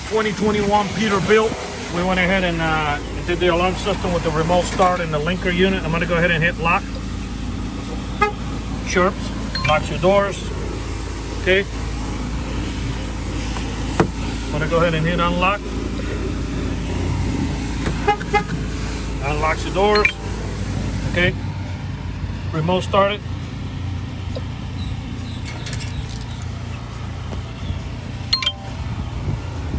2021 Peterbilt. We went ahead and did the alarm system with the remote start and the linker unit. I'm going to go ahead and hit lock. Chirps, locks your doors. Okay. I'm going to go ahead and hit unlock. Unlocks your doors. Okay. Remote started.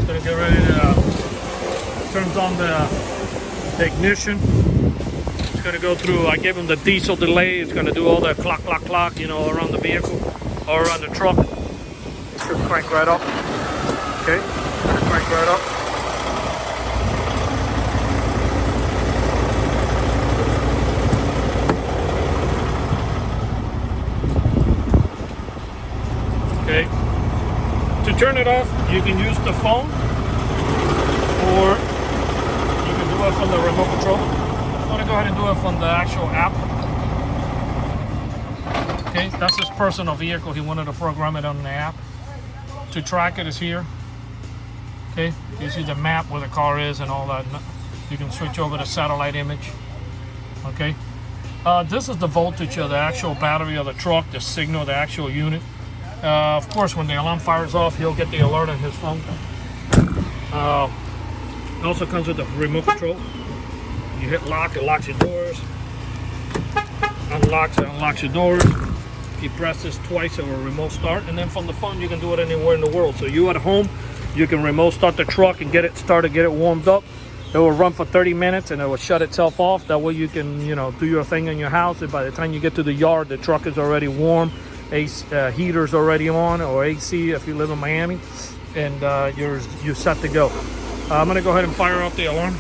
Gonna get ready to turns on the ignition. It's gonna go through. I gave him the diesel delay. It's gonna do all the clock, clock, clock, you know, around the vehicle or around the truck. It should crank right up. Okay, gonna crank right up. Okay. To turn it off, you can use the phone, or you can do it from the remote control. I'm going to go ahead and do it from the actual app. Okay, that's his personal vehicle. He wanted to program it on the app. To track it is here. Okay, you see the map where the car is and all that. You can switch over to satellite image. Okay, this is the voltage of the actual battery of the truck, the signal, the actual unit. Of course, when the alarm fires off, he'll get the alert on his phone. It also comes with the remote control. You hit lock, it locks your doors. Unlocks, it unlocks your doors. If you press this twice, it will remote start. And then from the phone, you can do it anywhere in the world. So you at home, you can remote start the truck and get it started, get it warmed up. It will run for 30 minutes and it will shut itself off. That way you can, you know, do your thing in your house. And by the time you get to the yard, the truck is already warm. Heater's already on, or AC if you live in Miami, and you're set to go. I'm gonna go ahead and fire up the alarm.